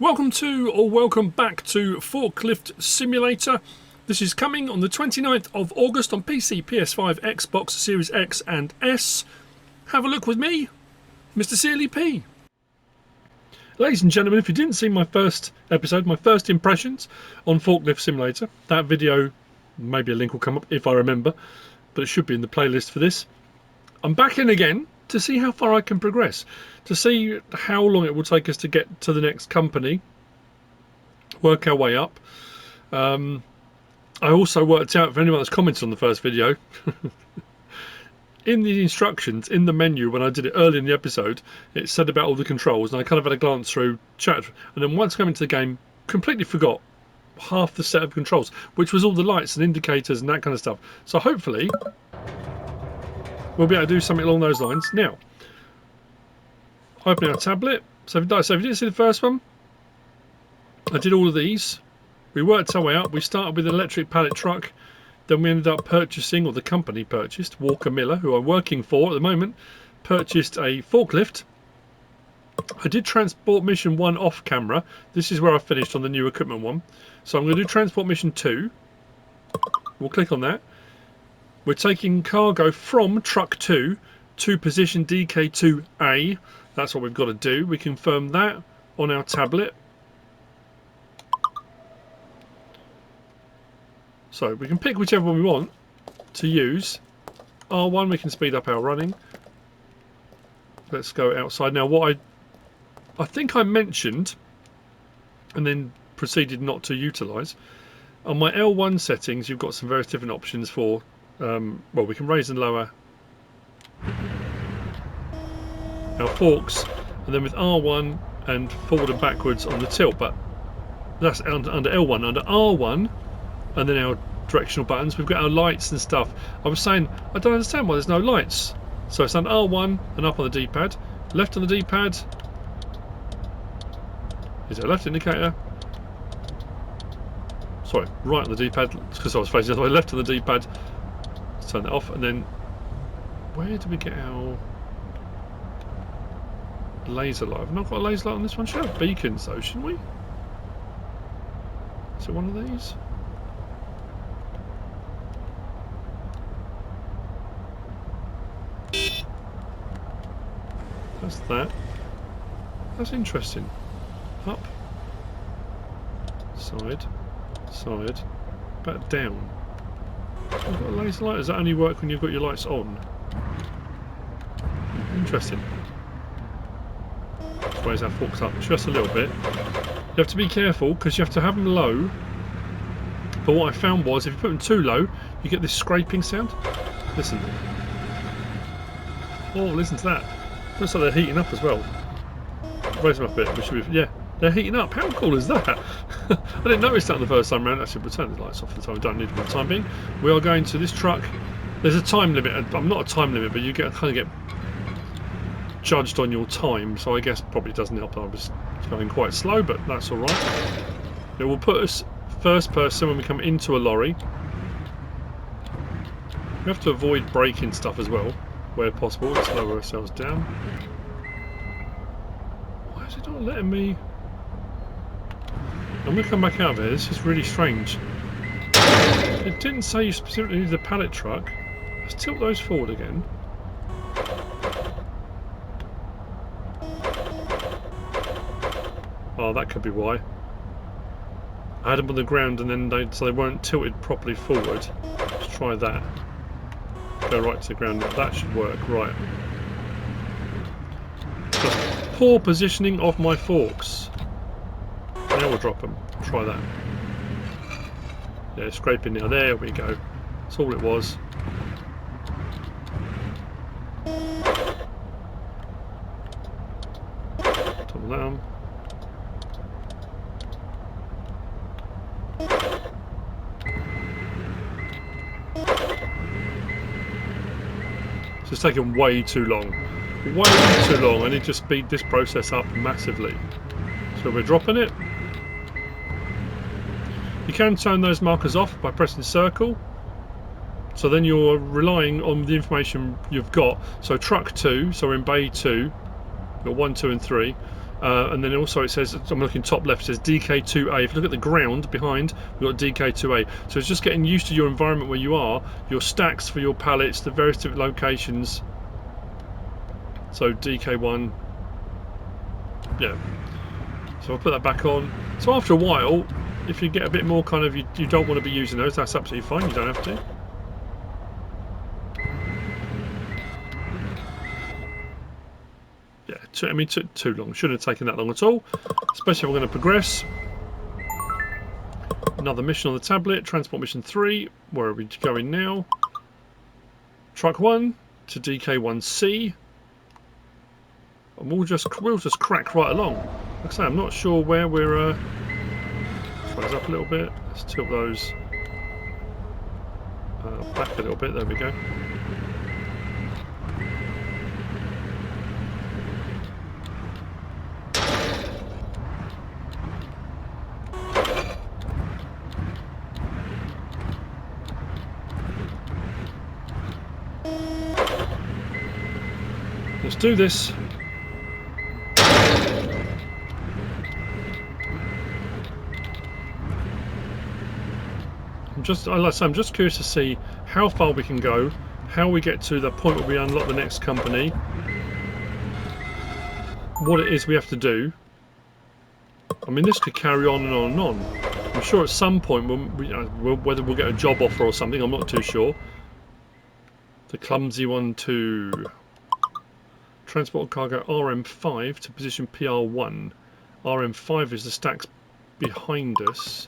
Welcome to, or welcome back to Forklift Simulator. This is coming on the 29th of August on PC, PS5, Xbox Series X and S. Have a look with me, Mr. Sealy P. Ladies and gentlemen, if you didn't see my first episode, my first impressions on Forklift Simulator, that video, maybe a link will come up if I remember, but it should be in the playlist for this. I'm back in again to see how far I can progress, to see how long it will take us to get to the next company, work our way up. I also worked out, for anyone that's commented on the first video, in the instructions, in the menu, when I did it early in the episode, it said about all the controls, and I kind of had a glance through, chat, and then once I came into the game, completely forgot half the set of controls, which was all the lights and indicators and that kind of stuff. So hopefully we'll be able to do something along those lines. Now, opening our tablet. So if you didn't see the first one, I did all of these. We worked our way up. We started with an electric pallet truck. Then we ended up purchasing, or the company purchased, Walker Miller, who I'm working for at the moment, purchased a forklift. I did transport mission 1 off camera. This is where I finished on the new equipment one. So I'm going to do transport mission 2. We'll click on that. We're taking cargo from truck 2 to position DK2A. That's what we've got to do. We confirm that on our tablet. So we can pick whichever one we want to use. R1, we can speed up our running. Let's go outside. Now what I think I mentioned and then proceeded not to utilise, on my L1 settings you've got some various different options for well, we can raise and lower our forks, and then with R1 and forward and backwards on the tilt, but that's under L1. Under R1 and then our directional buttons, we've got our lights and stuff. I was saying I don't understand why there's no lights. So it's under R1 and up on the D-pad, left on the D-pad. Is there a left indicator? Sorry, right on the D-pad, because I was facing the other way. Left on the D-pad. Let's turn that off, and then where do we get our laser light? I've not got a laser light on this one. Should have beacons though, shouldn't we? Is it one of these? That's that. That's interesting. Up, side, side, back down. You've got a laser light. Does that only work when you've got your lights on? Interesting. Let's raise our forks up just a little bit. You have to be careful because you have to have them low. But what I found was if you put them too low, you get this scraping sound. Listen. Oh, listen to that. Looks like they're heating up as well. Raise them up a bit. We should be, yeah, they're heating up. How cool is that? I didn't notice that the first time around. Actually, we'll turn the lights off for the time. We don't need them for the time being. We are going to this truck. There's a time limit. I'm not a time limit, but you kind of get judged on your time. So I guess probably doesn't help. I was going quite slow, but that's all right. It will put us first person when we come into a lorry. We have to avoid braking stuff as well, where possible. Let's lower ourselves down. Why is it not letting me? I'm going to come back out of here. This is really strange. It didn't say you specifically need a pallet truck. Let's tilt those forward again. Oh, that could be why. I had them on the ground and then so they weren't tilted properly forward. Let's try that. Go right to the ground. That should work. Right. Just poor positioning of my forks. Now we'll drop them. Try that. Yeah, scraping now. There we go. That's all it was. Top of that on. It's taken way too long. Way too long. I need to speed this process up massively. So we're dropping it. You can turn those markers off by pressing circle. So then you're relying on the information you've got. So truck 2, so we're in bay 2. We've got 1, 2 and 3. And then also it says, I'm looking top left, it says DK2A. If you look at the ground behind, we've got DK2A. So it's just getting used to your environment where you are, your stacks for your pallets, the various different locations. So DK1, yeah. So I'll put that back on. So after a while, if you get a bit more kind of, you don't want to be using those, that's absolutely fine, you don't have to. Yeah, I mean, took too long. Shouldn't have taken that long at all, especially if we're going to progress. Another mission on the tablet, transport mission 3. Where are we going now? Truck 1 to DK1C. And we'll just crack right along. Like I say, I'm not sure where we're. Let's raise up a little bit. Let's tilt those back a little bit. There we go. Let's do this. I'm just curious to see how far we can go, how we get to the point where we unlock the next company, what it is we have to do. I mean, this could carry on and on and on. I'm sure at some point, whether we'll get a job offer or something, I'm not too sure. The clumsy one to transport cargo RM5 to position PR1. RM5 is the stacks behind us.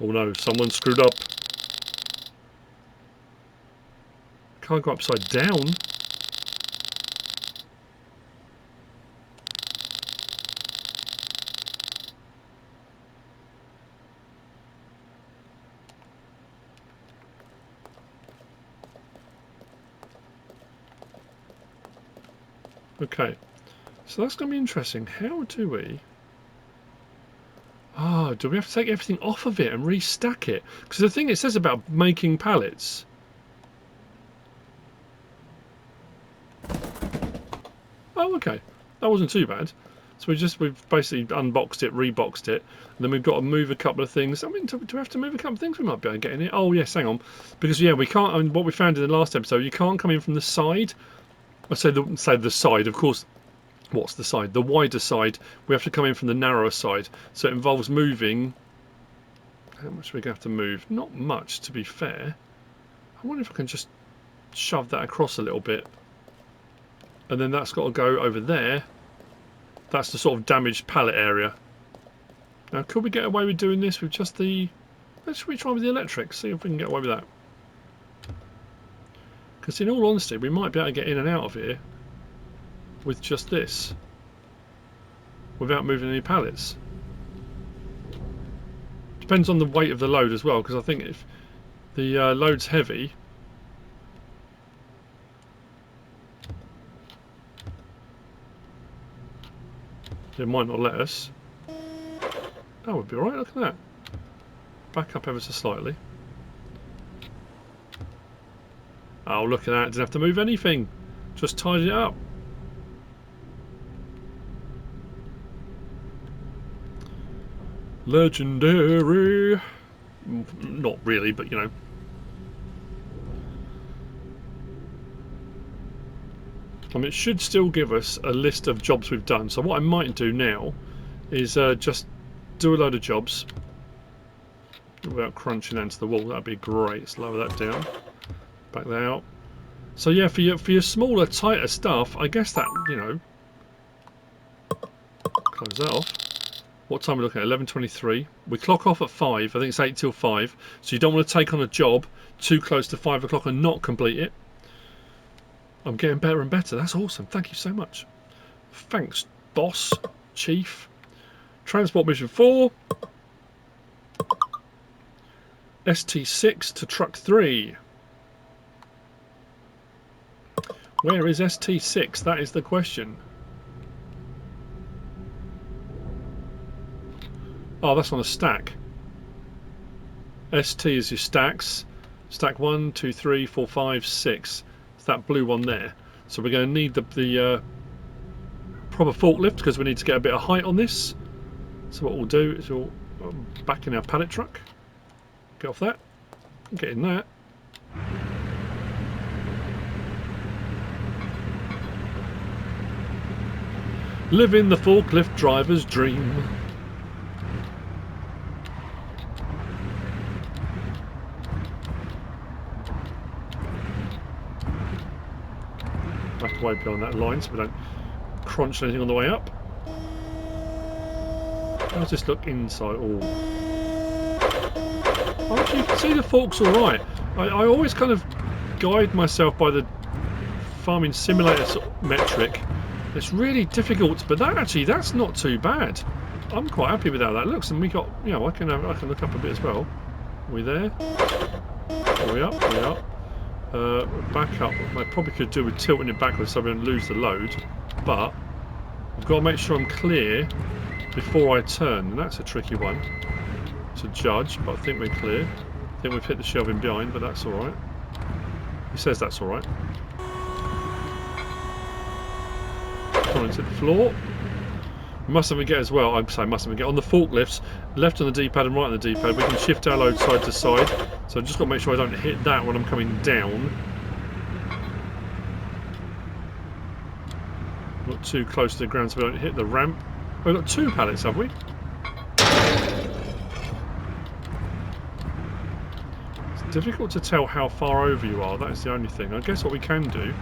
Oh no, someone screwed up. Can't go upside down. Okay, so that's going to be interesting. How do we... Ah, do we have to take everything off of it and restack it? Because the thing it says about making pallets... Oh, okay. That wasn't too bad. So we've basically unboxed it, reboxed it, and then we've got to move a couple of things. I mean, do we have to move a couple of things? We might be able to get in it. Oh, yes, hang on. Because, yeah, we can't... I mean, what we found in the last episode, you can't come in from the side. I say the side, of course. What's the side? The wider side. We have to come in from the narrower side. So it involves moving... How much are we going to have to move? Not much, to be fair. I wonder if I can just shove that across a little bit. And then that's got to go over there. That's the sort of damaged pallet area. Now, could we get away with doing this with just the... Let's retry with the electric, see if we can get away with that. Because in all honesty, we might be able to get in and out of here with just this. Without moving any pallets. Depends on the weight of the load as well, because I think if the load's heavy... It might not let us. That would be alright, look at that. Back up ever so slightly. Oh, look at that, didn't have to move anything. Just tied it up. Legendary. Not really, but you know. I mean, it should still give us a list of jobs we've done. So what I might do now is just do a load of jobs without crunching into the wall. That'd be great. Let's lower that down. Back that out. So yeah, for your smaller, tighter stuff, I guess that, you know, close that off. What time are we looking at? 11:23. We clock off at 5. I think it's 8 till 5. So you don't want to take on a job too close to 5 o'clock and not complete it. I'm getting better and better. That's awesome. Thank you so much. Thanks, boss, chief. Transport mission 4. ST6 to truck 3. Where is ST6? That is the question. Oh, that's on a stack. ST is your stacks. Stack 1, 2, 3, 4, 5, 6. It's that blue one there. So we're going to need the proper forklift because we need to get a bit of height on this. So what we'll do is we'll back in our pallet truck, get off that, get in that. Living the forklift driver's dream. Back away beyond that line so we don't crunch anything on the way up. How's this look inside? Oh, actually, you can see the fork's alright. I always kind of guide myself by the farming simulator sort of metric. It's really difficult, but that's not too bad. I'm quite happy with how that looks, and we got, you know, I can look up a bit as well. Are we there? Are we up? Are we up? Back up. I probably could do with tilting it backwards so we don't lose the load, but I've got to make sure I'm clear before I turn, and that's a tricky one to judge, but I think we're clear. I think we've hit the shelving behind, but that's alright. He says that's alright. Coming to the floor. Mustn't forget as well, I'm saying mustn't forget, on the forklifts, left on the D-pad and right on the D-pad, we can shift our load side to side, so I've just got to make sure I don't hit that when I'm coming down. Not too close to the ground so we don't hit the ramp. We've got 2 pallets, have we? It's difficult to tell how far over you are, that's the only thing. I guess what we can do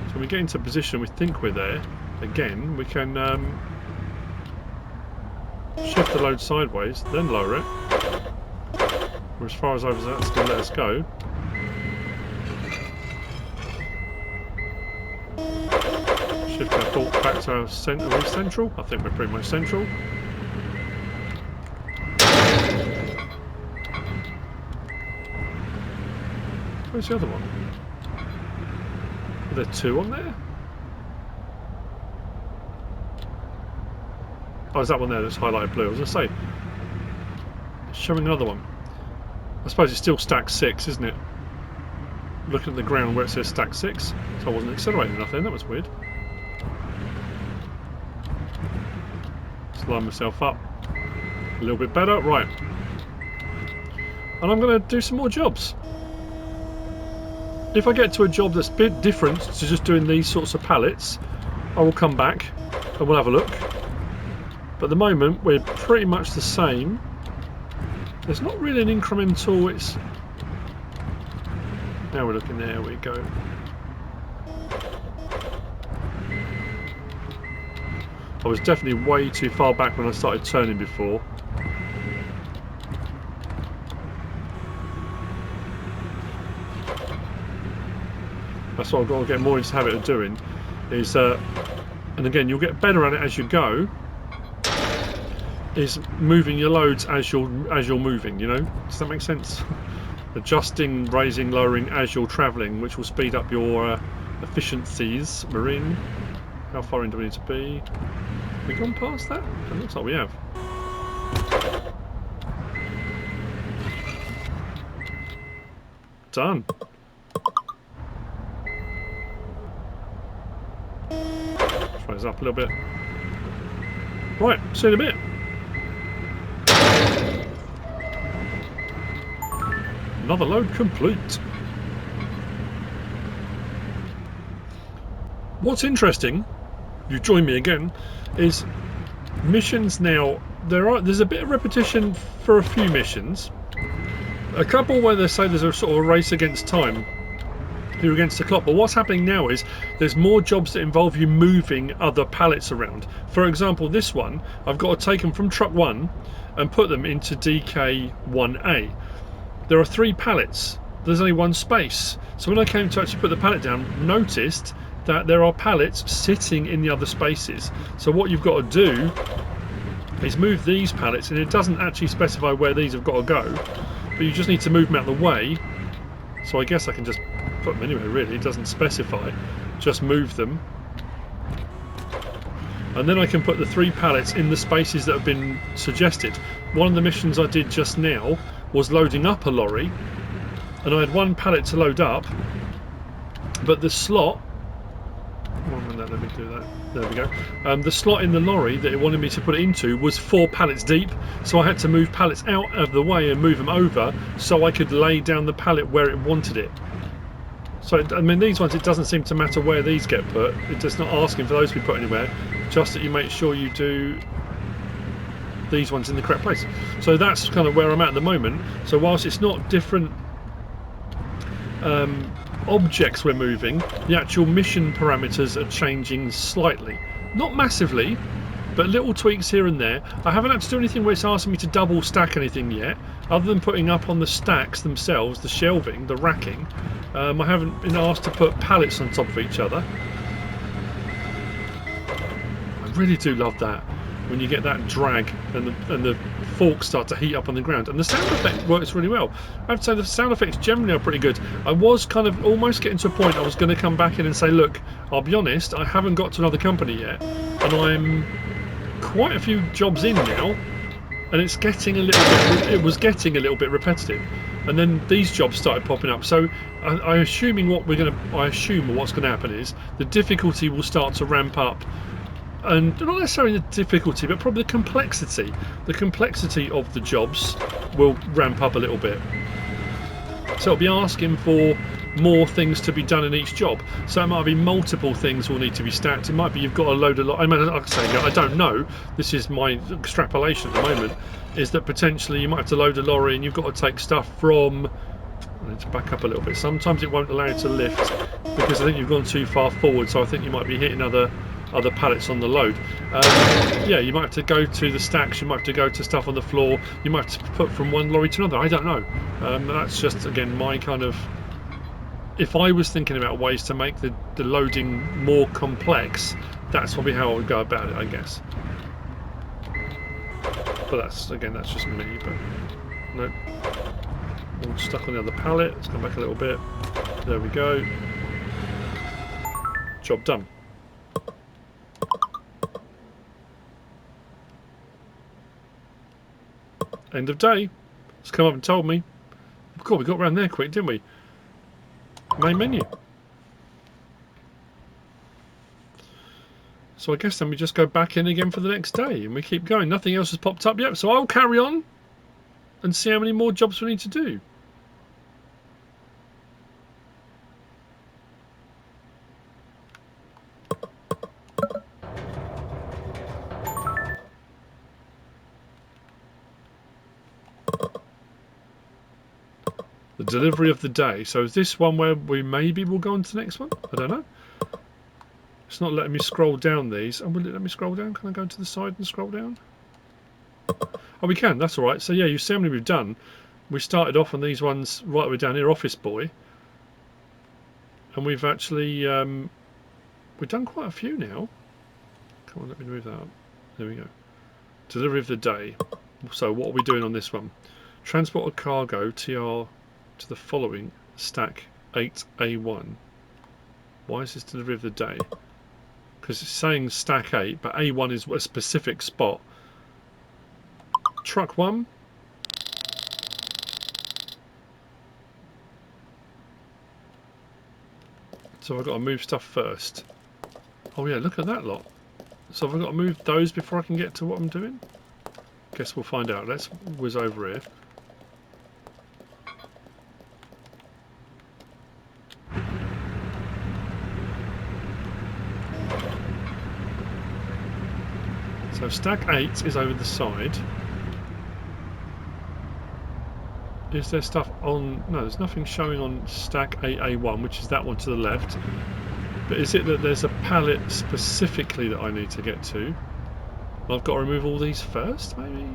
is when we get into a position we think we're there, again, we can shift the load sideways, then lower it. Or as far as over that's going to let us go. Shift our fork back to our centre. Are we central? I think we're pretty much central. Where's the other one? Are there 2 on there? Oh, is that one there that's highlighted blue? I was going to say, showing another one. I suppose it's still stack 6, isn't it? Looking at the ground where it says stack 6, so I wasn't accelerating enough then, that was weird. Just line myself up a little bit better, right. And I'm going to do some more jobs. If I get to a job that's a bit different to just doing these sorts of pallets, I will come back and we'll have a look. But at the moment we're pretty much the same. There's not really an incremental, it's... Now we're looking, there we go. I was definitely way too far back when I started turning before. That's what I've got to get more into the habit of doing. Is, and again, you'll get better at it as you go. Is moving your loads as you're moving. You know, does that make sense? Adjusting, raising, lowering as you're travelling, which will speed up your efficiencies. Marine. How far in do we need to be? Have we gone past that? It looks like we have. Done. Try this up a little bit. Right, see you in a bit. Another load complete. What's interesting, you join me again, is missions now. There's a bit of repetition for a few missions. A couple where they say there's a sort of a race against time. You're against the clock, but what's happening now is there's more jobs that involve you moving other pallets around. For example, this one, I've got to take them from truck 1 and put them into DK1A. There are 3 pallets. There's only 1 space. So when I came to actually put the pallet down, noticed that there are pallets sitting in the other spaces. So what you've got to do is move these pallets, and it doesn't actually specify where these have got to go, but you just need to move them out of the way. So I guess I can just put them anywhere, really. It doesn't specify. Just move them. And then I can put the 3 pallets in the spaces that have been suggested. One of the missions I did just now was loading up a lorry, and I had 1 pallet to load up, but the slot that. Let me do that. There we go. The slot in the lorry that it wanted me to put it into was 4 pallets deep, so I had to move pallets out of the way and move them over so I could lay down the pallet where it wanted it. So, I mean, these ones, it doesn't seem to matter where these get put. It's just not asking for those to be put anywhere, just that you make sure you do these ones in the correct place. So that's kind of where I'm at the moment. So whilst it's not different objects we're moving, the actual mission parameters are changing slightly. Not massively, but little tweaks here and there. I haven't had to do anything where it's asking me to double stack anything yet, other than putting up on the stacks themselves, the shelving, the racking. I haven't been asked to put pallets on top of each other. I really do love that, when you get that drag and the forks start to heat up on the ground, and the sound effect works really well. I have to say the sound effects generally are pretty good. I was kind of almost getting to a point I was going to come back in and say, look, I'll be honest, I haven't got to another company yet, and I'm quite a few jobs in now, and it's getting a little bit, it was getting a little bit repetitive, and then these jobs started popping up. So I assume what's going to happen is the difficulty will start to ramp up. And not necessarily the difficulty, but probably the complexity. The complexity of the jobs will ramp up a little bit. So it'll be asking for more things to be done in each job. So it might be multiple things will need to be stacked. It might be you've got a load of... I mean, like I say, I don't know. This is my extrapolation at the moment. Is that potentially you might have to load a lorry and you've got to take stuff from... Let's back up a little bit. Sometimes it won't allow you to lift because I think you've gone too far forward. So I think you might be hitting other pallets on the load. Yeah, you might have to go to the stacks, you might have to go to stuff on the floor, you might have to put from one lorry to another. I don't know. That's just, again, my kind of... If I was thinking about ways to make the loading more complex, that's probably how I would go about it, I guess. But that's, again, that's just me. But no, I'm stuck on the other pallet. Let's come back a little bit. There we go. Job done. End of day. It's come up and told me. God, we got around there quick, didn't we? Main menu. So I guess then we just go back in again for the next day and we keep going. Nothing else has popped up yet, so I'll carry on and see how many more jobs we need to do. The delivery of the day. So is this one where we maybe will go on to the next one? I don't know. It's not letting me scroll down these. Oh, will it let me scroll down? Can I go to the side and scroll down? Oh, we can. That's all right. So yeah, you see how many we've done. We started off on these ones right way down here, Office Boy. And we've actually... we've done quite a few now. Come on, let me move that up. There we go. Delivery of the day. So what are we doing on this one? Transport of cargo, TR... to the following stack 8A1. Why is this delivery of the day? Because it's saying stack 8, but A1 is a specific spot. Truck 1. So I've got to move stuff first. Oh yeah, look at that lot. So I've got to move those before I can get to what I'm doing? Guess we'll find out. Let's whiz over here. So stack 8 is over the side. Is there stuff on... No, there's nothing showing on stack 8A1, which is that one to the left. But is it that there's a pallet specifically that I need to get to? I've got to remove all these first, maybe?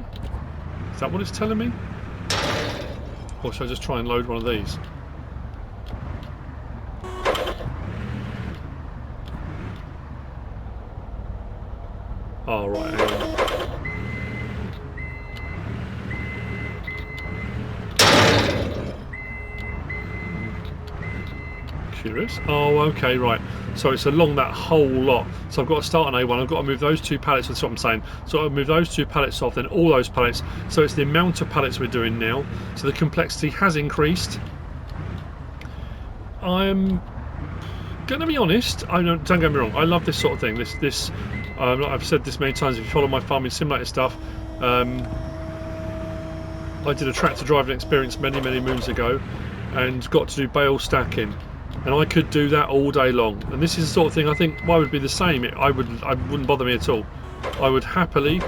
Is that what it's telling me? Or should I just try and load one of these? Oh, right, hang on. Curious. Oh, okay, right. So it's along that whole lot. So I've got to start on A1. I've got to move those 2 pallets. That's what I'm saying. So I'll move those 2 pallets off, then all those pallets. So it's the amount of pallets we're doing now. So the complexity has increased. I'm going to be honest, don't get me wrong, I love this sort of thing. I've said this many times, if you follow my farming simulator stuff, I did a tractor driving experience many moons ago and got to do bale stacking, and I could do that all day long. And this is the sort of thing I think I would be the same. I wouldn't bother me at all. I would happily,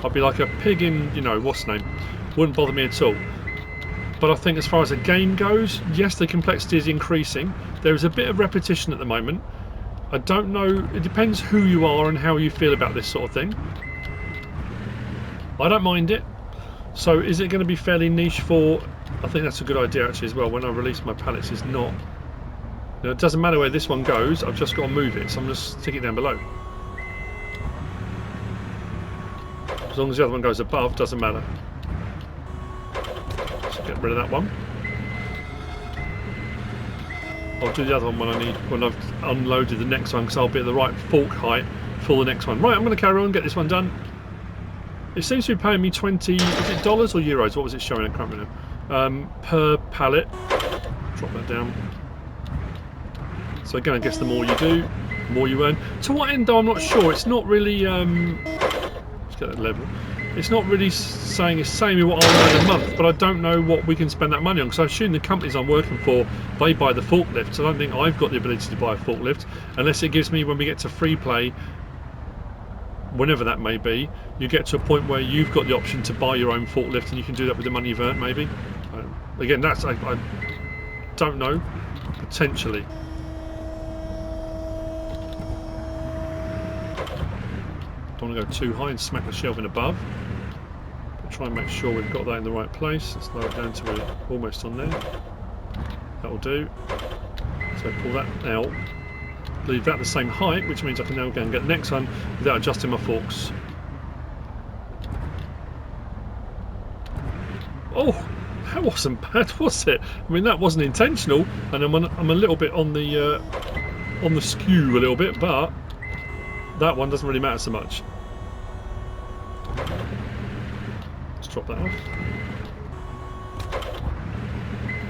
I'd be like a pig in, you know, what's the name, wouldn't bother me at all. But I think as far as the game goes, yes, the complexity is increasing. There is a bit of repetition at the moment. I don't know, it depends who you are and how you feel about this sort of thing. I don't mind it. So is it going to be fairly niche for... I think that's a good idea actually as well. When I release my pallets, it's not... You know, it doesn't matter where this one goes, I've just got to move it. So I'm just stick it down below. As long as the other one goes above, doesn't matter. Get rid of that one. I'll do the other one when I've unloaded the next one, because I'll be at the right fork height for the next one. Right, I'm going to carry on, get this one done. It seems to be paying me 20, is it dollars or euros? What was it showing? I can't remember now. Per pallet. Drop that down. So again, I guess the more you do, the more you earn. To what end though, I'm not sure. It's not really, let's get that level. It's not really saying it's saying me what I'll earn a month, but I don't know what we can spend that money on, because I assume the companies I'm working for, they buy the forklifts. I don't think I've got the ability to buy a forklift, unless it gives me, when we get to free play, whenever that may be, you get to a point where you've got the option to buy your own forklift, and you can do that with the money you've earned, maybe. Again, that's, I don't know, potentially. Don't want to go too high and smack the shelving above. But try and make sure we've got that in the right place. Let's lower it down to we're almost on there. That'll do. So pull that out. Leave that the same height, which means I can now go and get the next one without adjusting my forks. Oh, that wasn't bad, was it? I mean, that wasn't intentional, and I'm a little bit on the skew a little bit, but that one doesn't really matter so much. Let's drop that off.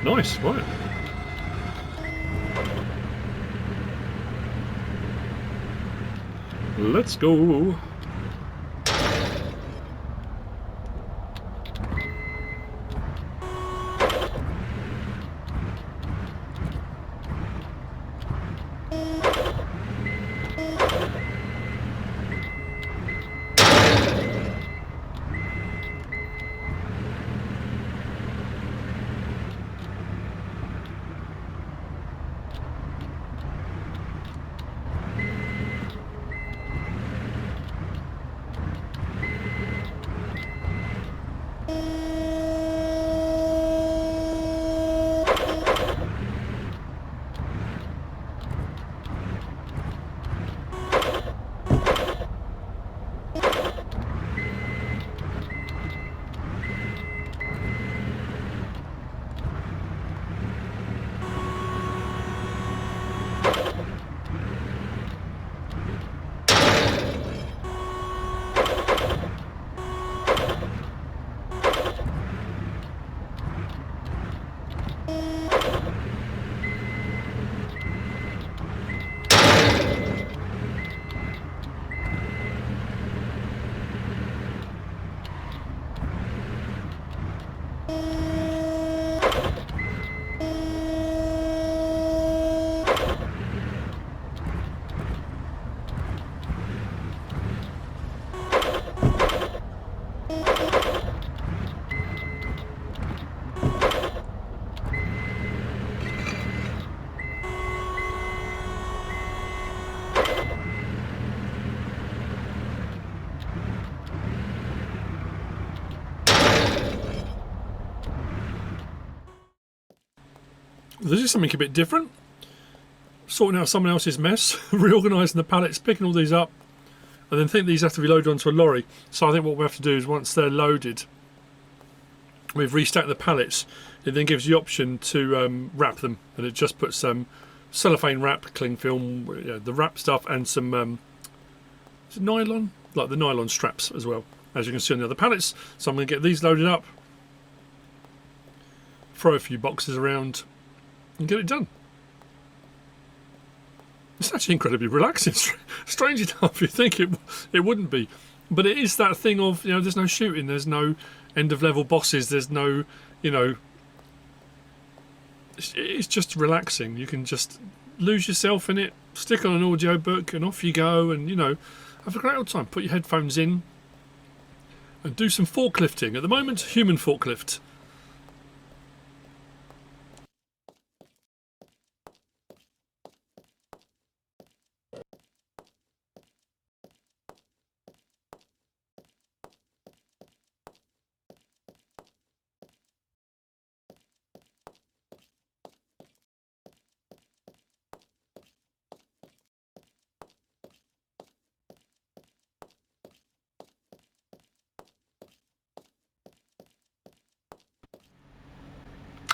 Nice, right. Let's go. This is something a bit different. Sorting out someone else's mess, reorganising the pallets, picking all these up, and then think these have to be loaded onto a lorry. So I think what we have to do is once they're loaded, we've restacked the pallets. It then gives the option to wrap them, and it just puts some cellophane wrap, cling film, you know, the wrap stuff, and some is it nylon, like the nylon straps as well, as you can see on the other pallets. So I'm going to get these loaded up, throw a few boxes around, and get it done. It's actually incredibly relaxing. Strange enough, you think it wouldn't be, but it is that thing of, you know, there's no shooting, there's no end of level bosses, there's no, you know, it's just relaxing. You can just lose yourself in it, stick on an audio book, and off you go, and you know, have a great old time. Put your headphones in and do some forklifting. At the moment, human forklift.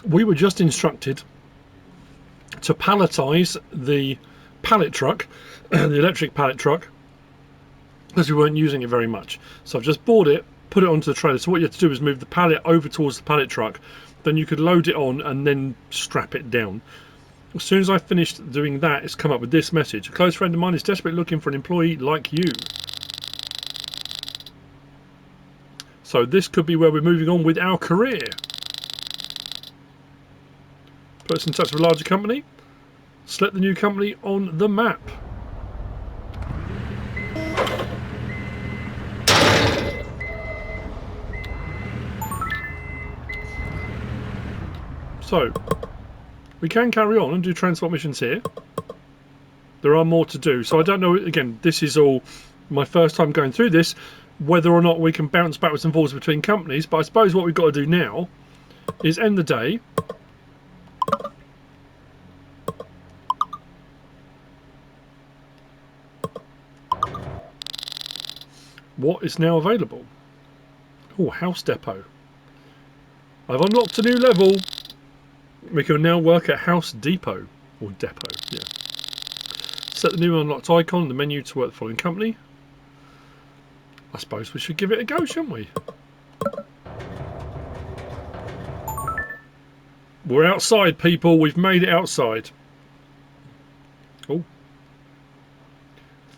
We were just instructed to palletize the pallet truck, the electric pallet truck, because we weren't using it very much. So I've just bought it, put it onto the trailer. So what you have to do is move the pallet over towards the pallet truck, then you could load it on and then strap it down. As soon as I finished doing that, it's come up with this message. A close friend of mine is desperately looking for an employee like you. So this could be where we're moving on with our career. Put us in touch with a larger company. Select the new company on the map. So, we can carry on and do transport missions here. There are more to do. So I don't know, again, this is all my first time going through this, whether or not we can bounce backwards and forwards between companies. But I suppose what we've got to do now is end the day. What is now available? Oh, house depot. I've unlocked a new level. We can now work at house depot. Or depot, yeah. Set the new unlocked icon in the menu to work the following company. I suppose we should give it a go, shouldn't we? We're outside, people. We've made it outside. Oh.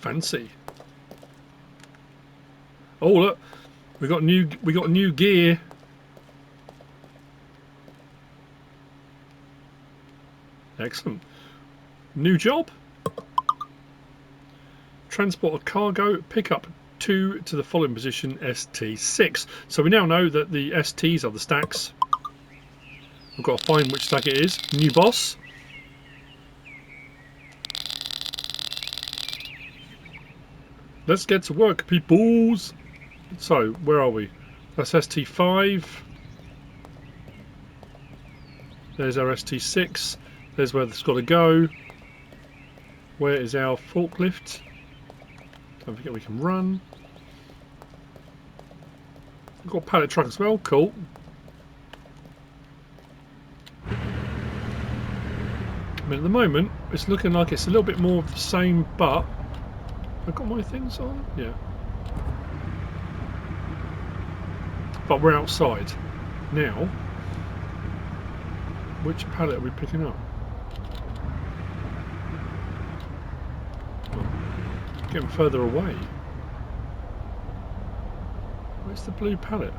Fancy. Oh, look. We got new gear. Excellent. New job. Transport a cargo, pick up 2 to the following position, ST6. So we now know that the STs are the stacks. We've got to find which stack it is. New boss. Let's get to work, peoples. So, where are we? That's ST5. There's our ST6. There's where it's got to go. Where is our forklift? Don't forget we can run. We've got a pallet truck as well. Cool. I mean, at the moment, it's looking like it's a little bit more of the same, but I've got my things on. Yeah. But we're outside now. Which pallet are we picking up? Getting further away. Where's the blue pallet?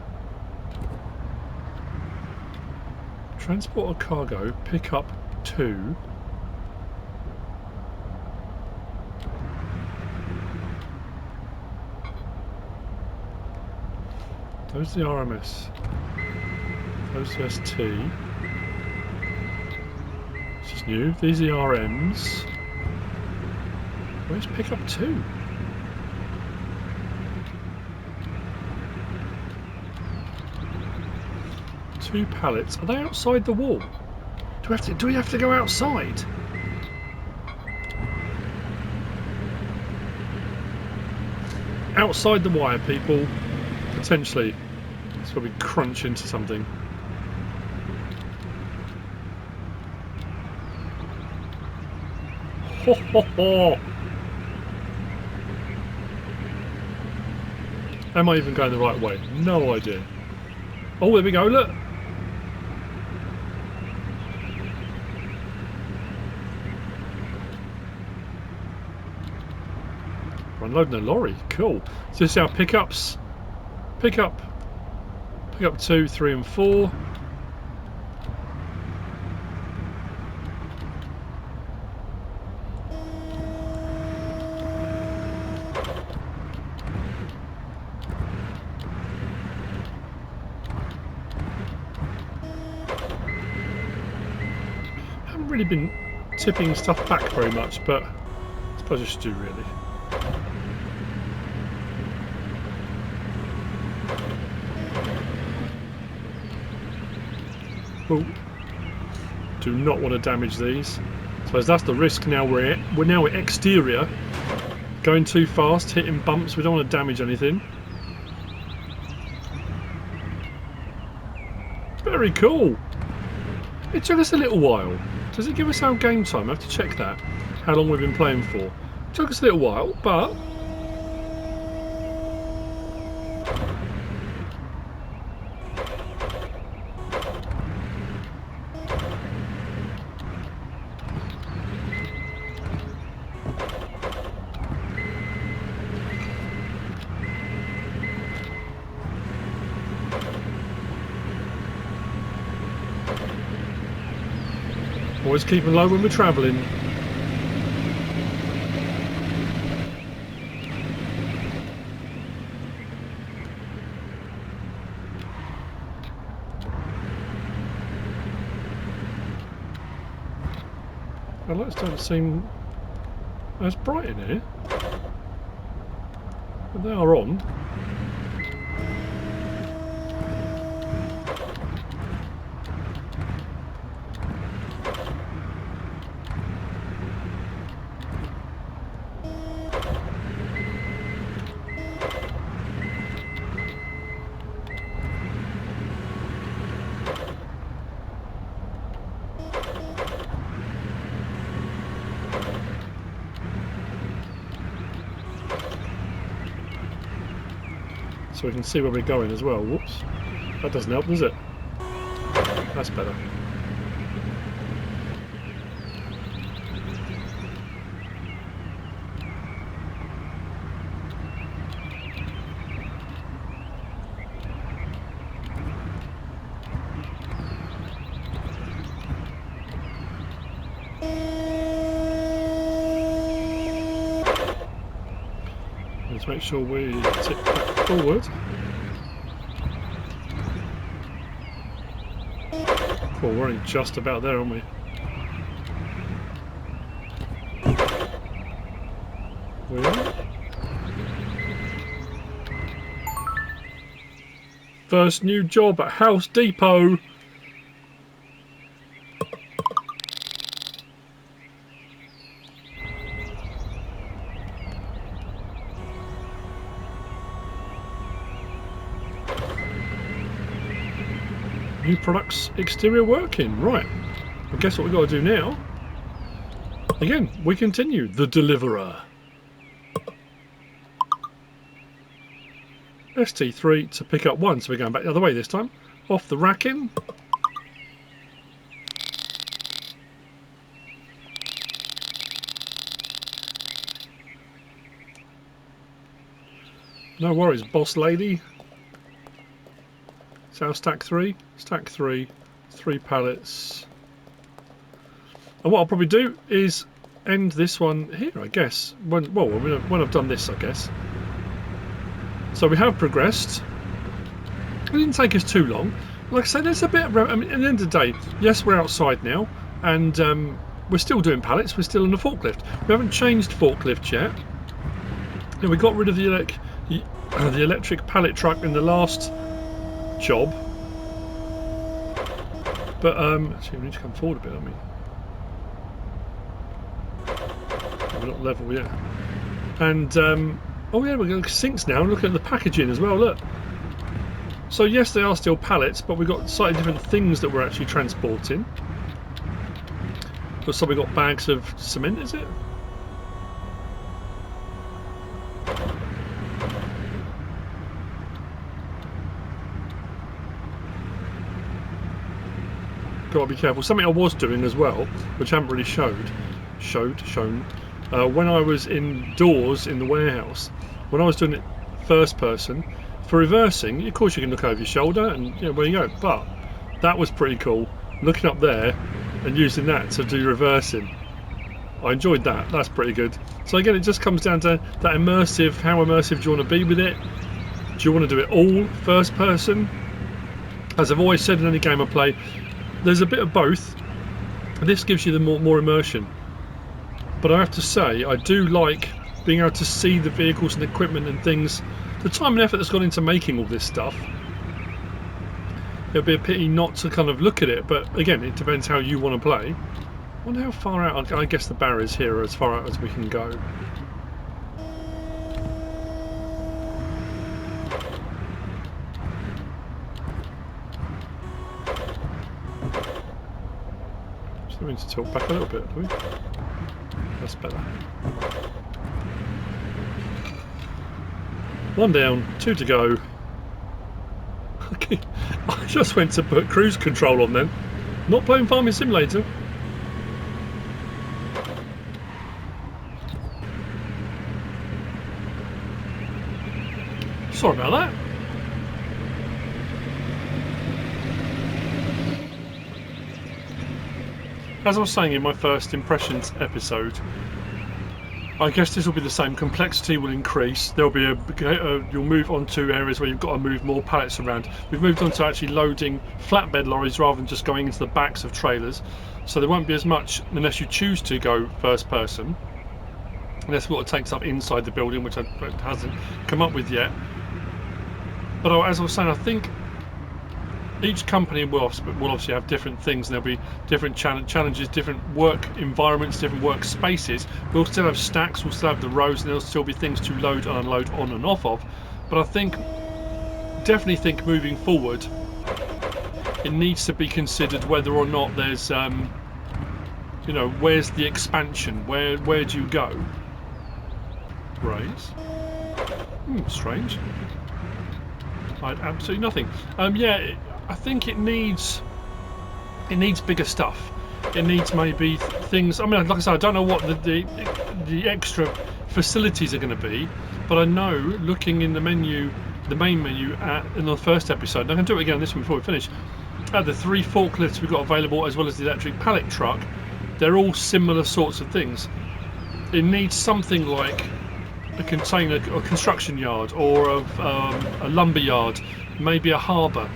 Transport a cargo, pick up 2. Those are the RMS. Those are ST. This is new. These are the RMs. Where's pick up 2? Two pallets. Are they outside the wall? Do we have to go outside? Outside the wire, people. Potentially. It's where we crunch into something. Ho ho ho! Am I even going the right way? No idea. Oh, there we go, look! We're unloading a lorry. Cool. So this is our pickups. Pick up 2, 3 and 4. Haven't really been tipping stuff back very much, but I suppose I should do really. Oh, do not want to damage these. I suppose that's the risk now. We're now at exterior, going too fast, hitting bumps. We don't want to damage anything. Very cool. It took us a little while. Does it give us our game time? I have to check that. How long we've been playing for. It took us a little while, but always keeping low when we're travelling. The lights don't seem as bright in here, but they are on. So we can see where we're going as well. Whoops. That doesn't help, does it? That's better. Let's make sure we tip back forward. Well, we're only just about there, aren't we? We are. First new job at House Depot. New products, exterior working. Right. I guess what we've got to do now. Again, we continue. The Deliverer. ST3 to pick up 1. So we're going back the other way this time. Off the racking. No worries, boss lady. So stack 3, 3 pallets. And what I'll probably do is end this one here, I guess. When I've done this, I guess. So we have progressed. It didn't take us too long. Like I said, there's a bit of, I mean, at the end of the day, yes, we're outside now, and we're still doing pallets. We're still in the forklift. We haven't changed forklift yet. And we got rid of the electric pallet truck in the last job, but actually we need to come forward a bit, don't we? We're not level yet. And oh yeah, we're going to sinks now. Look at the packaging as well. Look. So yes, they are still pallets, but we've got slightly different things that we're actually transporting. So we got bags of cement, is it? Got to be careful. Something I was doing as well, which I haven't really shown, when I was indoors in the warehouse, when I was doing it first person, for reversing, of course you can look over your shoulder and where you go, but that was pretty cool, looking up there and using that to do reversing. I enjoyed that. That's pretty good. So again, it just comes down to that immersive. How immersive do you want to be with it? Do you want to do it all first person? As I've always said in any game I play, there's a bit of both. This gives you the more immersion. But I have to say, I do like being able to see the vehicles and equipment and things. The time and effort that's gone into making all this stuff. It'd be a pity not to kind of look at it, but again, it depends how you want to play. I wonder how far out. I guess the barriers here are as far out as we can go. So we need to tilt back a little bit, do we? That's better. One down, two to go. Okay, I just went to put cruise control on then. Not playing Farming Simulator. Sorry about that. As I was saying in my first impressions episode, I guess this will be the same. Complexity will increase. There'll be you'll move on to areas where you've got to move more pallets around. We've moved on to actually loading flatbed lorries rather than just going into the backs of trailers. So there won't be as much unless you choose to go first person. And that's what it takes up inside the building, which it hasn't come up with yet. But as I was saying, I think each company will obviously have different things, and there'll be different challenges, different work environments, different work spaces. We'll still have stacks, we'll still have the rows, and there'll still be things to load and unload on and off of. But I definitely think moving forward, it needs to be considered whether or not there's, where's the expansion? Where do you go? Right. Strange. Absolutely nothing. Yeah, I think it needs bigger stuff. It needs maybe things. I mean, like I said, I don't know what the extra facilities are going to be, but I know looking in the menu, the main menu in the first episode, and I can do it again on this one before we finish. The 3 forklifts we've got available, as well as the electric pallet truck, they're all similar sorts of things. It needs something like a container or construction yard, or a lumber yard, maybe a harbour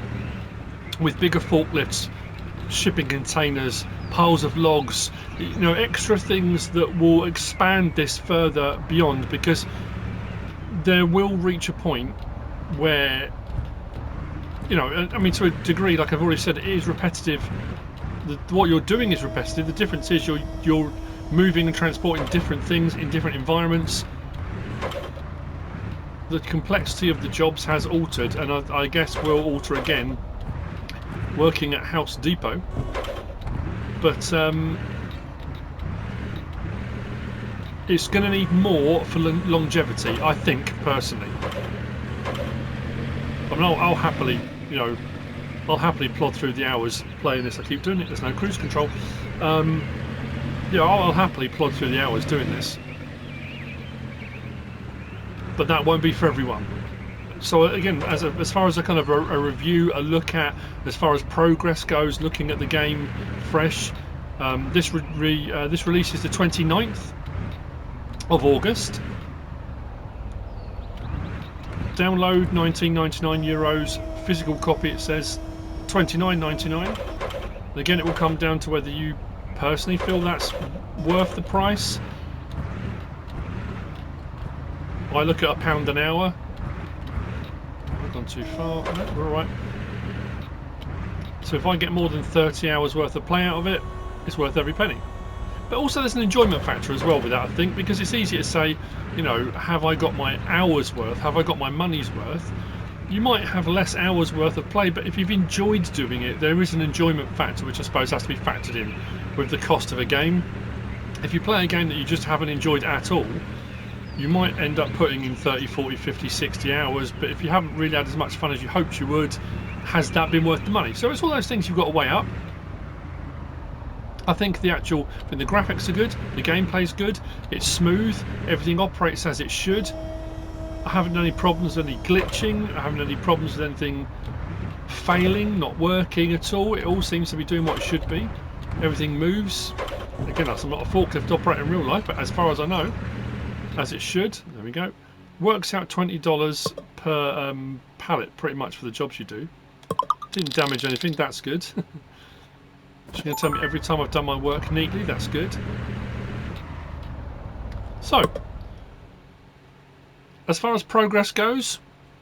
with bigger forklifts, shipping containers, piles of logs, extra things that will expand this further beyond, because there will reach a point where, I mean, to a degree, like I've already said, it is repetitive. What you're doing is repetitive. The difference is you're moving and transporting different things in different environments. The complexity of the jobs has altered, and I guess will alter again working at House Depot. But it's going to need more for longevity, I think, personally. I mean, I'll happily, I'll happily plod through the hours playing this. I keep doing it. There's no cruise control. I'll happily plod through the hours doing this. But that won't be for everyone. So again, as far as a kind of a review, a look at, as far as progress goes, looking at the game fresh, this release is the 29th of August. Download €19.99, physical copy it says $29.99. Again, it will come down to whether you personally feel that's worth the price. I look at £1 an hour. I've gone too far. No, we're alright. So if I get more than 30 hours worth of play out of it, it's worth every penny. But also there's an enjoyment factor as well with that, I think, because it's easy to say, have I got my hours worth? Have I got my money's worth? You might have less hours worth of play, but if you've enjoyed doing it, there is an enjoyment factor which I suppose has to be factored in with the cost of a game. If you play a game that you just haven't enjoyed at all, you might end up putting in 30, 40, 50, 60 hours, but if you haven't really had as much fun as you hoped you would, has that been worth the money? So it's all those things you've got to weigh up. I think the graphics are good, the gameplay's good, it's smooth, everything operates as it should. I haven't had any problems with any glitching, I haven't had any problems with anything failing, not working at all. It all seems to be doing what it should be. Everything moves. Again, I'm not a forklift operator in real life, but as far as I know, as it should. There we go. Works out $20 per pallet, pretty much, for the jobs you do. Didn't damage anything, that's good. It's going to tell me every time I've done my work neatly, that's good. So, as far as progress goes,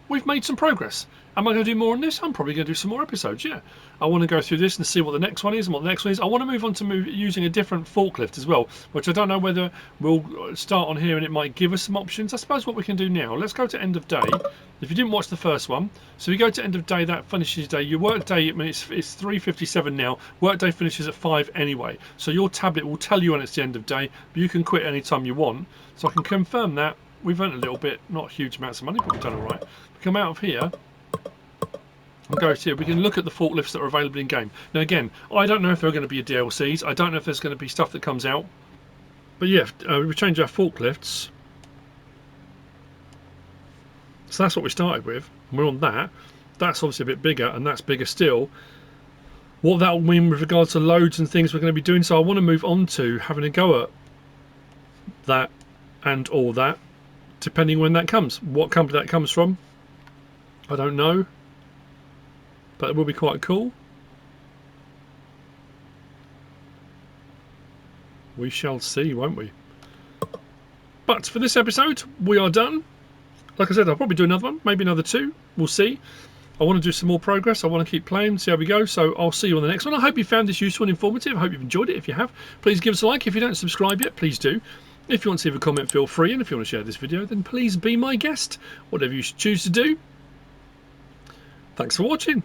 we've made some progress. Am I going to do more on this? I'm probably going to do some more episodes, yeah. I want to go through this and see what the next one is and what the next one is. I want to move on to using a different forklift as well, which I don't know whether we'll start on here and it might give us some options. I suppose what we can do now, let's go to end of day. If you didn't watch the first one, so we go to end of day, that finishes day. Your work day, I mean, it's 3:57 now. Work day finishes at 5 anyway. So your tablet will tell you when it's the end of day, but you can quit anytime you want. So I can confirm that. We've earned a little bit, not huge amounts of money, but we've done all right. We come out of here and go to here. We can look at the forklifts that are available in game. Now again, I don't know if there are going to be DLCs. I don't know if there's going to be stuff that comes out. But yeah, we change our forklifts. So that's what we started with. And we're on that. That's obviously a bit bigger, and that's bigger still. What that will mean with regards to loads and things we're going to be doing. So I want to move on to having a go at that and all that, depending when that comes. What company that comes from, I don't know. But it will be quite cool. We shall see, won't we? But for this episode, we are done. Like I said, I'll probably do another one, maybe another 2. We'll see. I want to do some more progress. I want to keep playing, see how we go. So I'll see you on the next one. I hope you found this useful and informative. I hope you've enjoyed it. If you have, please give us a like. If you don't subscribe yet, please do. If you want to leave a comment, feel free. And if you want to share this video, then please be my guest. Whatever you choose to do. Thanks for watching.